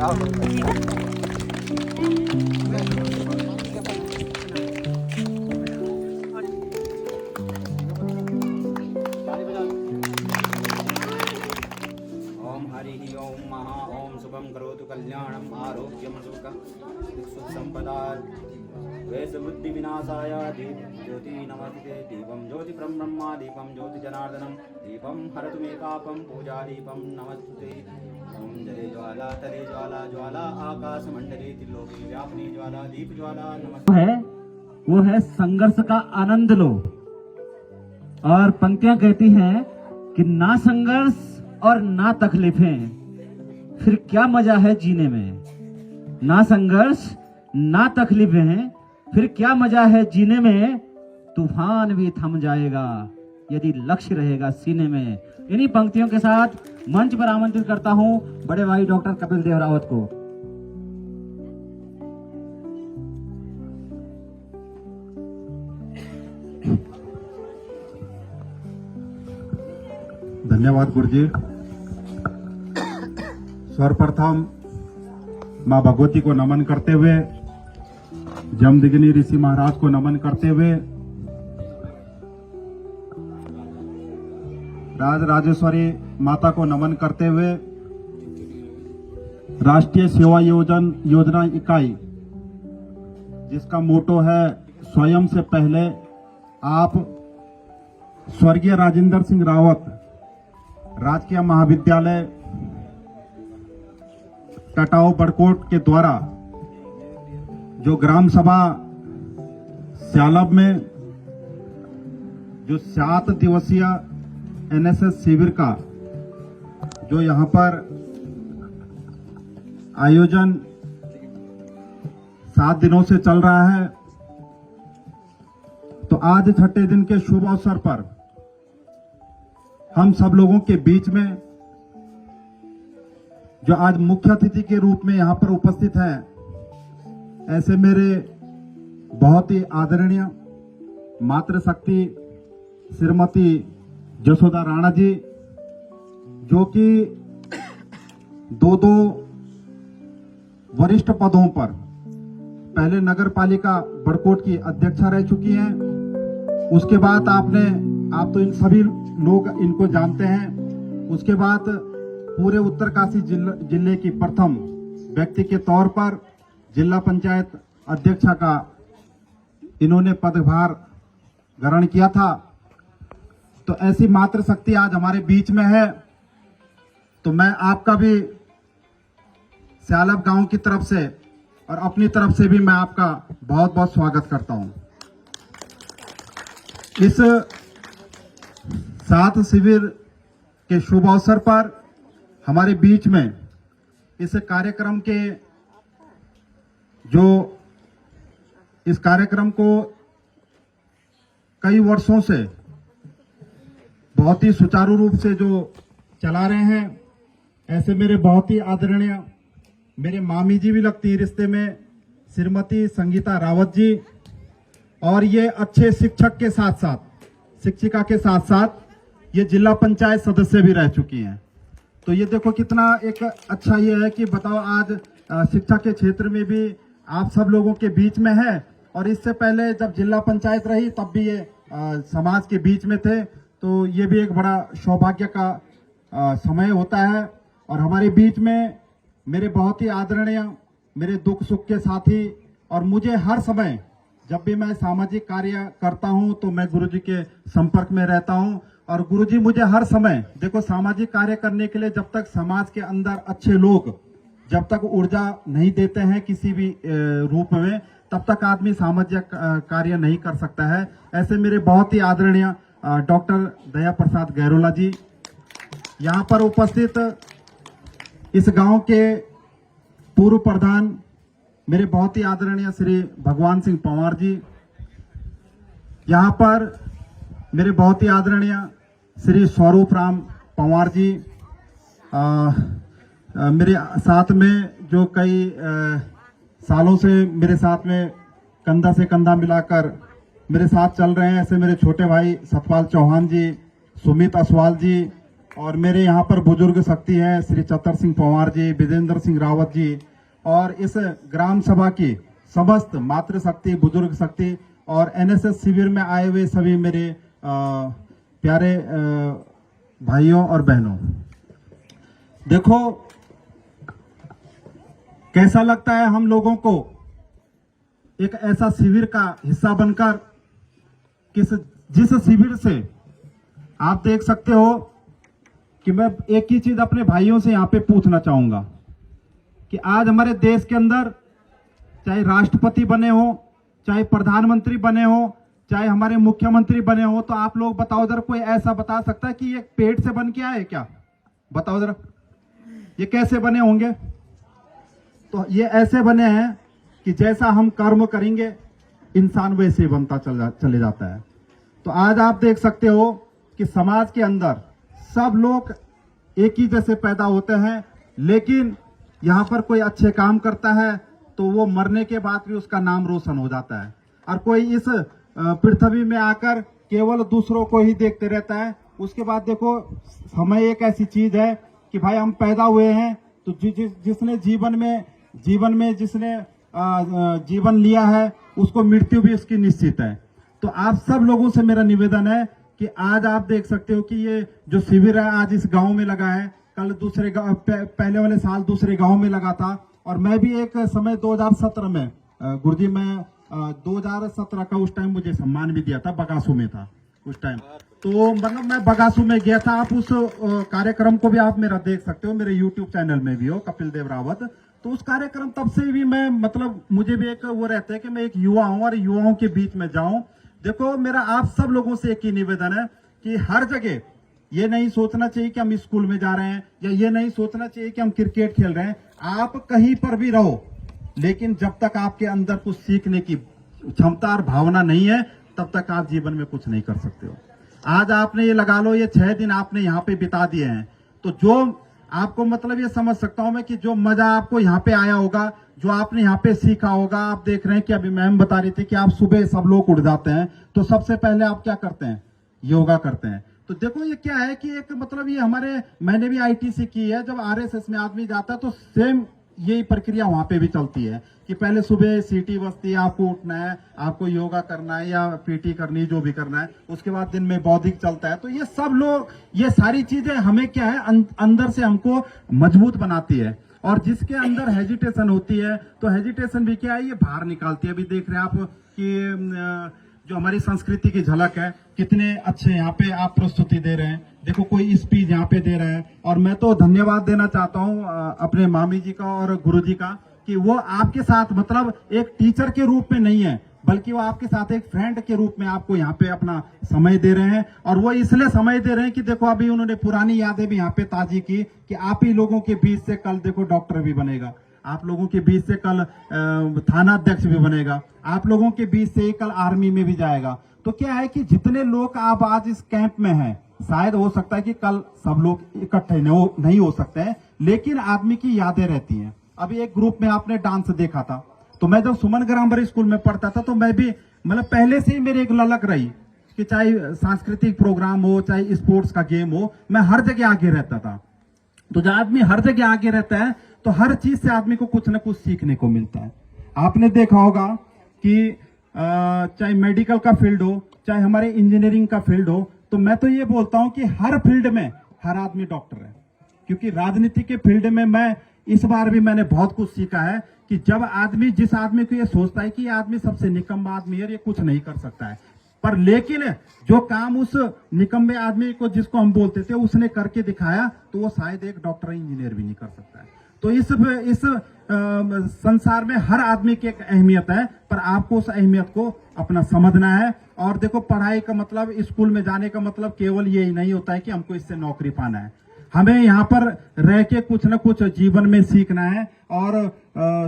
ओम हरि ओम महा ओम शुभम करोतु कल्याणम आरोग्यम सुख संपदा वैस बुद्धि विनाशाय दीप ज्योति नमस्ते दीपम ज्योति ब्रह्मा दीपम ज्योति जनार्दनम दीपम हरतु मे पापम पूजा दीपम नमस्ते ओम जले ज्वाला तले ज्वाला ज्वाला आकाश मंडले त्रिलोकी व्यापनी ज्वाला दीप ज्वाला नमस्ते वो है संघर्ष का आनंद लो। और पंक्तियां कहती हैं कि ना संघर्ष और ना तकलीफें, फिर क्या मजा है जीने में। ना संघर्ष ना तकलीफें, फिर क्या मजा है जीने में। तूफान भी थम जाएगा यदि लक्ष्य रहेगा सीने में। इन्हीं पंक्तियों के साथ मंच पर आमंत्रित करता हूं बड़े भाई डॉक्टर कपिल देव रावत को। धन्यवाद गुरुजी। सर्वप्रथम माँ भगवती को नमन करते हुए, जमदग्नि ऋषि महाराज को नमन करते हुए, राजराजेश्वरी माता को नमन करते हुए, राष्ट्रीय सेवा योजना इकाई जिसका मोटो है स्वयं से पहले आप, स्वर्गीय राजेंद्र सिंह रावत राजकीय महाविद्यालय टटाओ बड़कोट के द्वारा जो ग्राम सभा स्यालब में जो 7 दिवसीय एनएसएस शिविर का जो यहाँ पर आयोजन 7 दिनों से चल रहा है, तो आज छठे दिन के शुभ अवसर पर हम सब लोगों के बीच में जो आज मुख्य अतिथि के रूप में यहाँ पर उपस्थित हैं, ऐसे मेरे बहुत ही आदरणीय मातृशक्ति श्रीमती जसोदा राणा जी, जो कि दो वरिष्ठ पदों पर, पहले नगर पालिका बड़कोट की अध्यक्षा रह चुकी हैं, उसके बाद आप तो इन सभी लोग इनको जानते हैं, उसके बाद पूरे उत्तरकाशी जिले की प्रथम व्यक्ति के तौर पर जिला पंचायत अध्यक्षा का इन्होंने पदभार ग्रहण किया था। तो ऐसी मातृशक्ति आज हमारे बीच में है, तो मैं आपका भी स्यालब गांव की तरफ से और अपनी तरफ से भी मैं आपका बहुत बहुत स्वागत करता हूं। इस 7 शिविर के शुभ अवसर पर हमारे बीच में इस कार्यक्रम को कई वर्षों से बहुत ही सुचारू रूप से जो चला रहे हैं, ऐसे मेरे बहुत ही आदरणीय मेरे मामी जी भी लगती है रिश्ते में, श्रीमती संगीता रावत जी, और ये अच्छे शिक्षक के साथ साथ, शिक्षिका के साथ साथ ये जिला पंचायत सदस्य भी रह चुकी हैं। तो ये देखो कितना एक अच्छा ये है कि बताओ आज शिक्षा के क्षेत्र में भी आप सब लोगों के बीच में है, और इससे पहले जब जिला पंचायत रही तब भी ये समाज के बीच में थे। तो ये भी एक बड़ा सौभाग्य का समय होता है। और हमारे बीच में मेरे बहुत ही आदरणीय, मेरे दुख सुख के साथी, और मुझे हर समय जब भी मैं सामाजिक कार्य करता हूं तो मैं गुरुजी के संपर्क में रहता हूं, और गुरुजी मुझे हर समय, देखो सामाजिक कार्य करने के लिए जब तक समाज के अंदर अच्छे लोग जब तक ऊर्जा नहीं देते हैं किसी भी रूप में, तब तक आदमी सामाजिक कार्य नहीं कर सकता है। ऐसे मेरे बहुत ही आदरणीय डॉक्टर दया प्रसाद गैरोला जी यहाँ पर उपस्थित, इस गांव के पूर्व प्रधान मेरे बहुत ही आदरणीय श्री भगवान सिंह पंवार जी, यहाँ पर मेरे बहुत ही आदरणीय श्री स्वरूप राम पंवार जी, मेरे साथ में जो कई सालों से मेरे साथ में कंधा से कंधा मिलाकर मेरे साथ चल रहे हैं, ऐसे मेरे छोटे भाई सतपाल चौहान जी, सुमित असवाल जी, और मेरे यहाँ पर बुजुर्ग शक्ति हैं श्री चतर सिंह पंवार जी, विजेंद्र सिंह रावत जी, और इस ग्राम सभा की समस्त मातृशक्ति, बुजुर्ग शक्ति और एनएसएस शिविर में आए हुए सभी मेरे प्यारे भाइयों और बहनों। देखो कैसा लगता है हम लोगों को एक ऐसा शिविर का हिस्सा बनकर, जिस शिविर से आप देख सकते हो कि मैं एक ही चीज अपने भाइयों से यहाँ पे पूछना चाहूंगा कि आज हमारे देश के अंदर चाहे राष्ट्रपति बने हो, चाहे प्रधानमंत्री बने हो, चाहे हमारे मुख्यमंत्री बने हो, तो आप लोग बताओ जरा, कोई ऐसा बता सकता है कि ये पेट से बन के आए क्या? बताओ जरा, ये कैसे बने होंगे? तो ये ऐसे बने हैं कि जैसा हम कर्म करेंगे इंसान वैसे बनता चले जाता है। तो आज आप देख सकते हो कि समाज के अंदर सब लोग एक ही जैसे पैदा होते हैं, लेकिन यहाँ पर कोई अच्छे काम करता है तो वो मरने के बाद भी उसका नाम रोशन हो जाता है, और कोई इस पृथ्वी में आकर केवल दूसरों को ही देखते रहता है। उसके बाद देखो, समय एक ऐसी चीज है कि भाई हम पैदा हुए हैं तो जिसने जीवन में जिसने जीवन लिया है उसको मृत्यु भी उसकी निश्चित है। तो आप सब लोगों से मेरा निवेदन है कि आज आप देख सकते हो कि ये जो शिविर है आज इस गांव में लगा है, कल दूसरे गांव, पहले वाले साल दूसरे गांव में लगा था, और मैं भी एक समय 2017 में गुरुजी, मैं 2017 का उस टाइम मुझे सम्मान भी दिया था, बगासू में था उस टाइम। तो मतलब मैं बगासू में गया था। आप उस कार्यक्रम को भी आप मेरा देख सकते हो, मेरे यूट्यूब चैनल में भी हो, कपिल देव रावत। तो उस कार्यक्रम तब से भी मैं, मतलब मुझे भी एक वो रहता है कि मैं एक युवा हूं और युवाओं के बीच में जाऊं। देखो मेरा आप सब लोगों से एक ही निवेदन है कि हर जगह ये नहीं सोचना चाहिए कि हम स्कूल में जा रहे हैं, या ये नहीं सोचना चाहिए कि हम क्रिकेट खेल रहे हैं। आप कहीं पर भी रहो, लेकिन जब तक आपके अंदर कुछ सीखने की क्षमता और भावना नहीं है, तब तक आप जीवन में कुछ नहीं कर सकते हो। आज आपने ये लगा लो, ये 6 दिन आपने यहाँ पे बिता दिए हैं, तो जो आपको, मतलब ये समझ सकता हूं मैं कि जो मजा आपको यहाँ पे आया होगा, जो आपने यहाँ पे सीखा होगा। आप देख रहे हैं कि अभी मैम बता रही थी कि आप सुबह सब लोग उठ जाते हैं, तो सबसे पहले आप क्या करते हैं? योगा करते हैं। तो देखो ये क्या है कि एक, मतलब ये मैंने भी आईटीसी की है, जब आरएसएस में आदमी जाता है तो सेम यही प्रक्रिया वहां पे भी चलती है कि पहले सुबह सीटी बजती है, आपको उठना है, आपको योगा करना है या पीटी करनी है, जो भी करना है। उसके बाद दिन में बौद्धिक चलता है। तो ये सब लोग, ये सारी चीजें हमें क्या है, अंदर से हमको मजबूत बनाती है। और जिसके अंदर हेजिटेशन होती है, तो हेजिटेशन भी क्या है, ये बाहर निकालती है। अभी देख रहे हैं आप कि जो हमारी संस्कृति की झलक है, कितने अच्छे यहाँ पे आप प्रस्तुति दे रहे हैं। देखो कोई स्पीच यहाँ पे दे रहा है, और मैं तो धन्यवाद देना चाहता हूँ अपने मामी जी का और गुरुजी का, कि वो आपके साथ, मतलब एक टीचर के रूप में नहीं है, बल्कि वो आपके साथ एक फ्रेंड के रूप में आपको यहाँ पे अपना समय दे रहे हैं। और वो इसलिए समय दे रहे हैं कि देखो अभी उन्होंने पुरानी यादें भी यहाँ पे ताजी की कि आप ही लोगों के बीच से कल देखो डॉक्टर भी बनेगा, आप लोगों के बीच से कल थाना अध्यक्ष भी बनेगा, आप लोगों के बीच से कल आर्मी में भी जाएगा। तो क्या है कि जितने लोग आप आज इस कैंप में हैं, शायद हो सकता है कि कल सब लोग इकट्ठे नहीं हो सकते हैं, लेकिन आदमी की यादें रहती हैं। अभी एक ग्रुप में आपने डांस देखा था, तो मैं जब सुमन ग्रामर स्कूल में पढ़ता था, तो मैं भी, मतलब पहले से ही मेरी एक ललक रही कि चाहे सांस्कृतिक प्रोग्राम हो, चाहे स्पोर्ट्स का गेम हो, मैं हर जगह आगे रहता था। तो जब आदमी हर जगह आगे रहता है, तो हर चीज से आदमी को कुछ ना कुछ सीखने को मिलता है। आपने देखा होगा कि चाहे मेडिकल का फील्ड हो, चाहे हमारे इंजीनियरिंग का फील्ड हो, तो मैं तो ये बोलता हूं कि हर फील्ड में हर आदमी डॉक्टर है। क्योंकि राजनीति के फील्ड में मैं इस बार भी मैंने बहुत कुछ सीखा है कि जब आदमी, जिस आदमी को ये सोचता है कि ये आदमी सबसे निकम्मा आदमी है, ये कुछ नहीं कर सकता है, पर लेकिन जो काम उस निकम्मे आदमी को, जिसको हम बोलते थे, उसने करके दिखाया, तो वो शायद एक डॉक्टर इंजीनियर भी नहीं कर सकता है। तो इस संसार में हर आदमी की एक अहमियत है, पर आपको उस अहमियत को अपना समझना है। और देखो पढ़ाई का मतलब, स्कूल में जाने का मतलब केवल यही नहीं होता है कि हमको इससे नौकरी पाना है। हमें यहाँ पर रह के कुछ न कुछ जीवन में सीखना है। और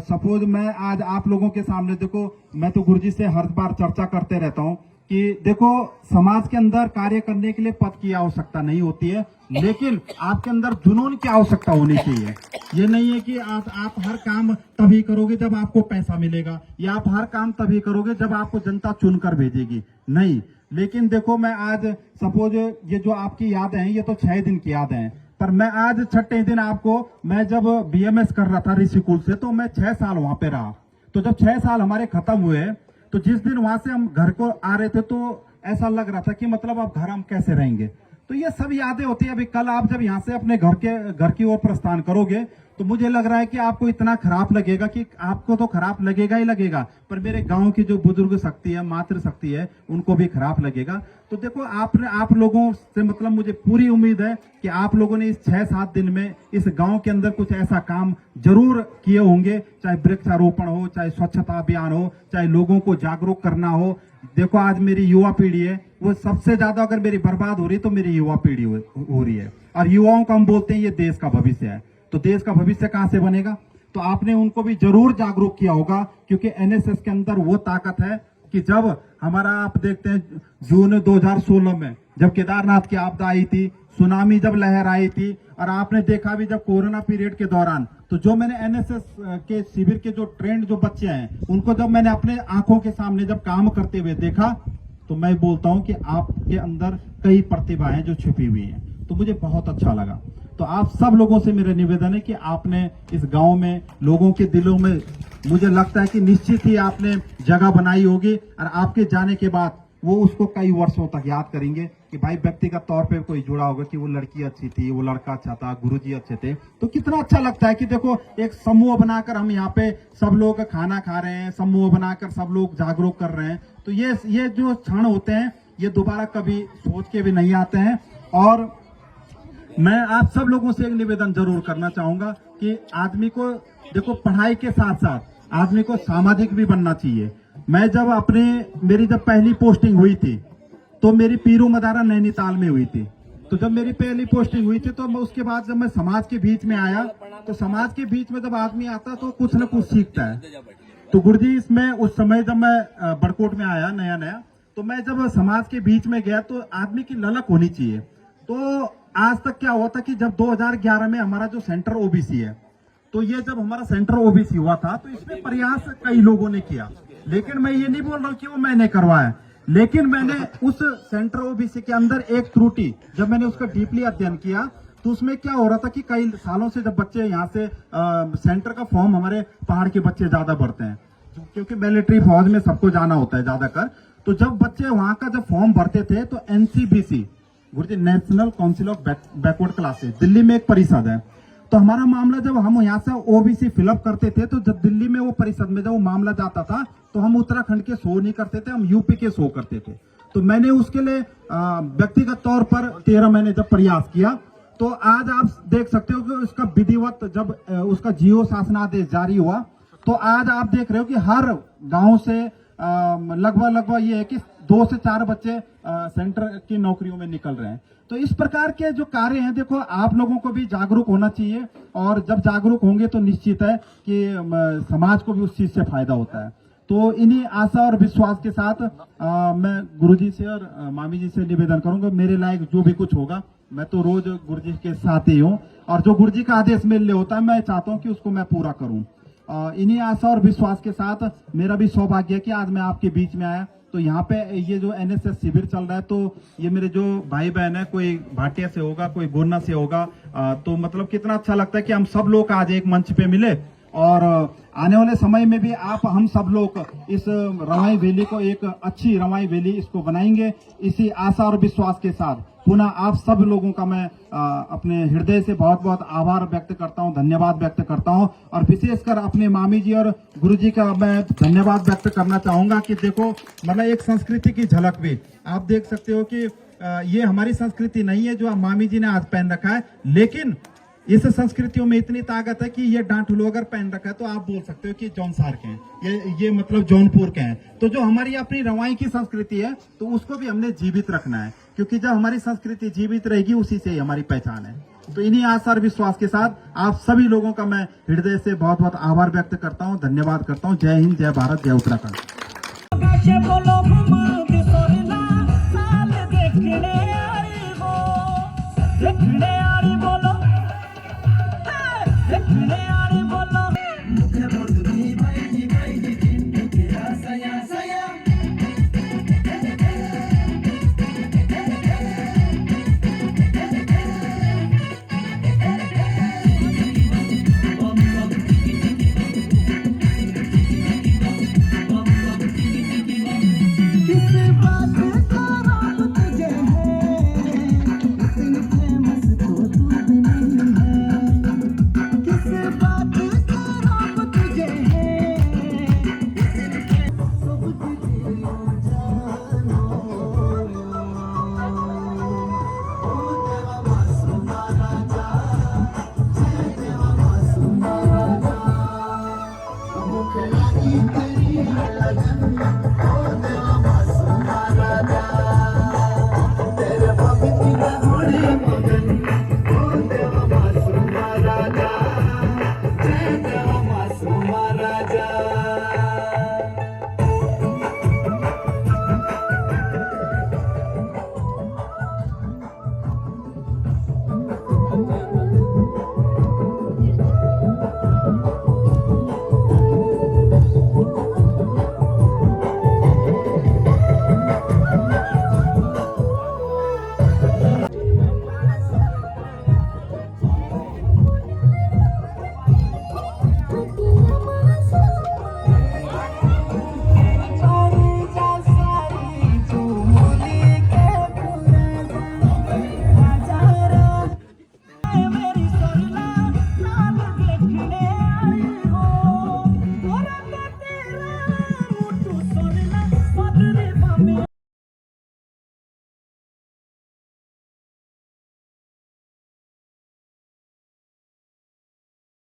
सपोज मैं आज आप लोगों के सामने, देखो मैं तो गुरुजी से हर बार चर्चा करते रहता हूँ कि देखो समाज के अंदर कार्य करने के लिए पद की आवश्यकता नहीं होती है, लेकिन आपके अंदर जुनून की आवश्यकता होनी चाहिए। ये नहीं है कि आप हर काम तभी करोगे जब आपको पैसा मिलेगा, या आप हर काम तभी करोगे जब आपको जनता चुनकर भेजेगी, नहीं। लेकिन देखो मैं आज सपोज ये जो आपकी यादें हैं ये तो 6 दिन की यादें हैं, पर मैं आज छठे दिन आपको, मैं जब बीएमएस कर रहा था ऋषिकुल से तो मैं 6 साल वहां पे रहा। तो जब 6 साल हमारे खत्म हुए तो जिस दिन वहां से हम घर को आ रहे थे तो ऐसा लग रहा था कि मतलब अब घर हम कैसे रहेंगे। तो ये सब यादें होती है। अभी कल आप जब यहाँ से अपने घर की ओर प्रस्थान करोगे तो मुझे लग रहा है कि आपको इतना खराब लगेगा कि आपको तो खराब लगेगा ही लगेगा, पर मेरे गांव की जो बुजुर्ग शक्ति है, मातृ शक्ति है, उनको भी खराब लगेगा। तो देखो आप लोगों से मतलब मुझे पूरी उम्मीद है कि आप लोगों ने इस 6-7 दिन में इस गांव के अंदर कुछ ऐसा काम जरूर किए होंगे, चाहे वृक्षारोपण हो, चाहे स्वच्छता अभियान हो, चाहे लोगों को जागरूक करना हो। देखो आज मेरी युवा पीढ़ी है, वो सबसे ज्यादा अगर मेरी बर्बाद हो रही है तो मेरी युवा पीढ़ी हो रही है। और युवाओं को हम बोलते हैं ये देश का भविष्य है, तो देश का भविष्य कहां से बनेगा? तो आपने उनको भी जरूर जागरूक किया होगा, क्योंकि एनएसएस के अंदर वो ताकत है कि जब हमारा आप देखते हैं जून 2016 में जब केदारनाथ की आपदा आई थी, सुनामी जब लहर आई थी, और आपने देखा भी जब कोरोना पीरियड के दौरान, तो जो मैंने एनएसएस के शिविर के जो ट्रेंड जो बच्चे हैं उनको जब मैंने अपने आंखों के सामने जब काम करते हुए देखा तो मैं बोलता हूं कि आपके अंदर कई प्रतिभाएं जो छिपी हुई हैं, तो मुझे बहुत अच्छा लगा। तो आप सब लोगों से मेरा निवेदन है कि आपने इस गांव में लोगों के दिलों में, मुझे लगता है कि निश्चित ही आपने जगह बनाई होगी, और आपके जाने के बाद वो उसको कई वर्षों तक याद करेंगे कि भाई व्यक्तिगत तौर पे कोई जुड़ा होगा कि वो लड़की अच्छी थी, वो लड़का अच्छा था, गुरुजी अच्छे थे। तो कितना अच्छा लगता है कि देखो एक समूह बनाकर हम यहाँ पे सब लोग खाना खा रहे हैं, समूह बनाकर सब लोग जागरूक कर रहे हैं। तो ये जो क्षण होते हैं ये दोबारा कभी सोच के भी नहीं आते हैं। और मैं आप सब लोगों से एक निवेदन जरूर करना चाहूंगा कि आदमी को देखो पढ़ाई के साथ साथ आदमी को सामाजिक भी बनना चाहिए। मैं जब मेरी जब पहली पोस्टिंग हुई थी तो मेरी पीरू मदारा नैनीताल में हुई थी। तो जब मेरी पहली पोस्टिंग हुई थी तो मैं उसके बाद जब मैं समाज के बीच में आया, तो समाज के बीच में जब आदमी आता तो कुछ न कुछ सीखता है। तो गुरुजी इसमें उस समय जब मैं बड़कोट में आया नया, तो मैं जब समाज के बीच में गया तो आदमी की ललक होनी चाहिए। तो आज तक क्या हुआ था कि जब 2011 में हमारा जो सेंटर ओबीसी है, तो ये जब हमारा सेंटर ओबीसी हुआ था तो इसमें प्रयास कई लोगों ने किया, लेकिन मैं ये नहीं बोल रहा हूँ कि वो मैंने करवाया, लेकिन मैंने उस सेंटर ओबीसी के अंदर एक त्रुटि जब मैंने उसका डीपली अध्ययन किया तो उसमें क्या हो रहा था कि कई सालों से जब बच्चे यहाँ से सेंटर का फॉर्म, हमारे पहाड़ के बच्चे ज्यादा भरते हैं क्योंकि मिलिट्री फौज में सबको जाना होता है ज्यादातर। तो जब बच्चे वहां का जब फॉर्म भरते थे तो NCBC, Guruji national council of backward classes, Delhi में एक परिषद है। तो हमारा मामला जब हम यहाँ से ओबीसी फिलअप करते थे तो जब दिल्ली में वो परिषद में जब वो मामला जाता था तो हम उत्तराखंड के शो नहीं करते थे, हम यूपी के शो करते थे। तो मैंने उसके लिए व्यक्तिगत तौर पर 13 महीने जब प्रयास किया, तो आज आप देख सकते हो कि उसका विधिवत जब उसका जियो शासनादेश जारी हुआ तो आज आप देख रहे हो कि हर गांव से लगभग ये है कि 2 से 4 बच्चे सेंटर की नौकरियों में निकल रहे हैं। तो इस प्रकार के जो कार्य हैं, देखो आप लोगों को भी जागरूक होना चाहिए, और जब जागरूक होंगे तो निश्चित है कि समाज को भी उस चीज से फायदा होता है। तो इन्हीं आशा और विश्वास के साथ मैं गुरुजी से और मामी जी से निवेदन करूंगा, मेरे लायक जो भी कुछ होगा, मैं तो रोज गुरुजी के साथ ही हूँ, और जो गुरुजी का आदेश मेरे लिए होता है मैं चाहता हूँ कि उसको मैं पूरा करूँ। इन्हीं आशा और विश्वास के साथ मेरा भी सौभाग्य है कि आज मैं आपके बीच में आया। तो यहाँ पे ये जो एनएसएस शिविर चल रहा है, तो ये मेरे जो भाई बहन है, कोई भाटिया से होगा, कोई गोरना से होगा, तो मतलब कितना अच्छा लगता है कि हम सब लोग आज एक मंच पे मिले, और आने वाले समय में भी हम सब लोग इस रवाई वैली को एक अच्छी रवाई वैली इसको बनाएंगे। इसी आशा और विश्वास के साथ पुनः आप सब लोगों का मैं अपने हृदय से बहुत बहुत आभार व्यक्त करता हूं, धन्यवाद व्यक्त करता हूं, और विशेषकर अपने मामी जी और गुरुजी का मैं धन्यवाद व्यक्त करना चाहूंगा कि देखो मतलब एक संस्कृति की झलक भी आप देख सकते हो कि ये हमारी संस्कृति नहीं है जो मामी जी ने आज पहन रखा है, लेकिन इस संस्कृतियों में इतनी ताकत है कि ये डांठुलो अगर पहन रखा है तो आप बोल सकते हो कि जौनसार के हैं, ये मतलब जौनपुर के हैं। तो जो हमारी अपनी रवाई की संस्कृति है तो उसको भी हमने जीवित रखना है, क्योंकि जब हमारी संस्कृति जीवित रहेगी उसी से ही हमारी पहचान है। तो इन्हीं आशा और विश्वास के साथ आप सभी लोगों का मैं हृदय से बहुत बहुत आभार व्यक्त करता हूँ, धन्यवाद करता हूँ। जय हिंद, जय भारत, जय उत्तराखंड। देखने